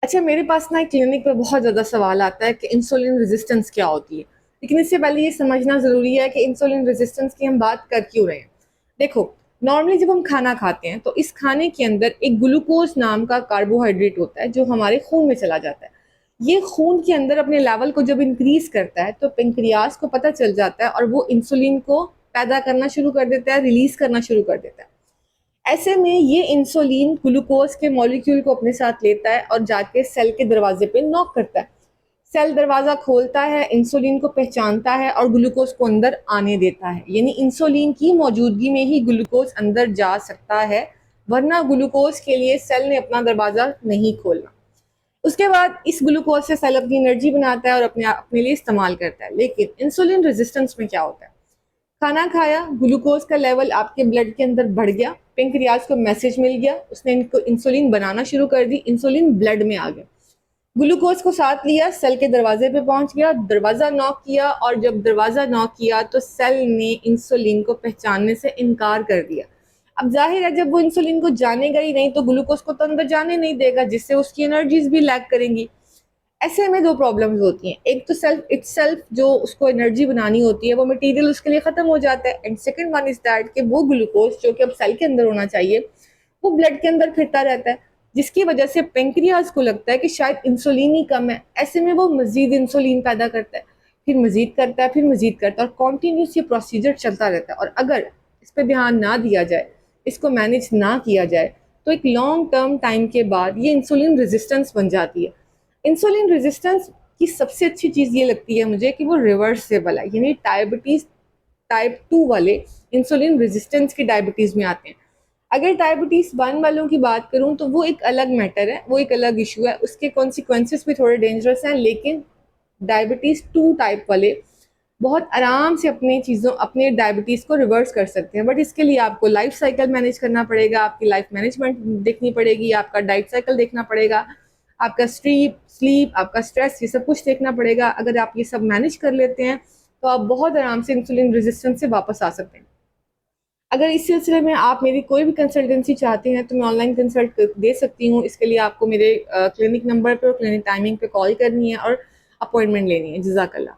अच्छा, मेरे पास ना एक क्लिनिक पे बहुत ज़्यादा सवाल आता है कि इंसुलिन रेजिस्टेंस क्या होती है। लेकिन इससे पहले ये समझना ज़रूरी है कि इंसुलिन रेजिस्टेंस की हम बात कर क्यों रहे हैं। देखो, नॉर्मली जब हम खाना खाते हैं तो इस खाने के अंदर एक ग्लूकोज नाम का कार्बोहाइड्रेट होता है जो हमारे खून में चला जाता है। ये खून के अंदर अपने लेवल को जब इंक्रीज करता है तो पेंक्रियाज को पता चल जाता है और वो इंसुलिन को पैदा करना शुरू कर देता है, रिलीज करना शुरू कर देता है। ऐसे में ये इंसुलिन ग्लूकोज के मॉलिक्यूल को अपने साथ लेता है और जाके सेल के दरवाजे पे नॉक करता है। सेल दरवाजा खोलता है, इंसुलिन को पहचानता है और ग्लूकोज को अंदर आने देता है। यानी इंसुलिन की मौजूदगी में ही ग्लूकोज अंदर जा सकता है, वरना ग्लूकोज के लिए सेल ने अपना दरवाजा नहीं खोलना। उसके बाद इस ग्लूकोज से सेल अपनी एनर्जी बनाता है और अपने अपने लिए इस्तेमाल करता है। लेकिन इंसुलिन रेजिस्टेंस में क्या होता है? खाना खाया, ग्लूकोज का लेवल आपके ब्लड के अंदर बढ़ गया, पेंक्रियाज को मैसेज मिल गया, उसने इनको इंसुलिन बनाना शुरू कर दी, इंसुलिन ब्लड में आ गया। ग्लूकोज को साथ लिया, सेल के दरवाजे पे पहुंच गया, दरवाजा नॉक किया और जब दरवाजा नॉक किया तो सेल ने इंसुलिन को पहचानने से इनकार कर दिया। अब जाहिर है जब वो इंसुलिन को जानेगा ही नहीं तो ग्लूकोज को तो अंदर जाने नहीं देगा, जिससे उसकी एनर्जीज भी लैक करेंगी। ऐसे में दो प्रॉब्लम्स होती हैं। एक तो सेल्फ इटसेल्फ जो उसको एनर्जी बनानी होती है वो मटेरियल उसके लिए खत्म हो जाता है, and second one is that कि वो ग्लूकोज जो कि अब सेल के अंदर होना चाहिए वो ब्लड के अंदर फिरता रहता है, जिसकी वजह से पेंक्रियाज को लगता है कि शायद इंसुलिन ही कम है। ऐसे में वो मजीद इंसुलिन पैदा करता है, फिर मजीद करता है, फिर मजीद करता है और कॉन्टीन्यूस ये प्रोसीजर चलता रहता है। और अगर इस पर ध्यान ना दिया जाए, इसको मैनेज ना किया जाए, तो एक लॉन्ग टर्म टाइम के बाद ये इंसुलिन रेजिस्टेंस बन जाती है। इंसुलिन रेजिस्टेंस की सबसे अच्छी चीज़ ये लगती है मुझे कि वो रिवर्सेबल है। यानी डायबिटीज़ टाइप 2 वाले इंसुलिन रेजिस्टेंस की डायबिटीज़ में आते हैं। अगर डायबिटीज़ 1 वालों की बात करूं तो वो एक अलग मैटर है, वो एक अलग इशू है, उसके कॉन्सिक्वेंसेस भी थोड़े डेंजरस हैं। लेकिन डायबिटीज़ 2 टाइप वाले बहुत आराम से अपने डायबिटीज़ को रिवर्स कर सकते हैं। बट इसके लिए आपको लाइफ साइकिल मैनेज करना पड़ेगा, आपकी लाइफ मैनेजमेंट देखनी पड़ेगी, आपका डाइट साइकिल देखना पड़ेगा, आपका स्लीप, आपका स्ट्रेस, ये सब कुछ देखना पड़ेगा। अगर आप ये सब मैनेज कर लेते हैं तो आप बहुत आराम से इंसुलिन रेजिस्टेंस से वापस आ सकते हैं। अगर इस सिलसिले में आप मेरी कोई भी कंसल्टेंसी चाहते हैं तो मैं ऑनलाइन कंसल्ट दे सकती हूँ। इसके लिए आपको मेरे क्लिनिक नंबर पर और क्लिनिक टाइमिंग पे कॉल करनी है और अपॉइंटमेंट लेनी है। जज़ाकल्लाह।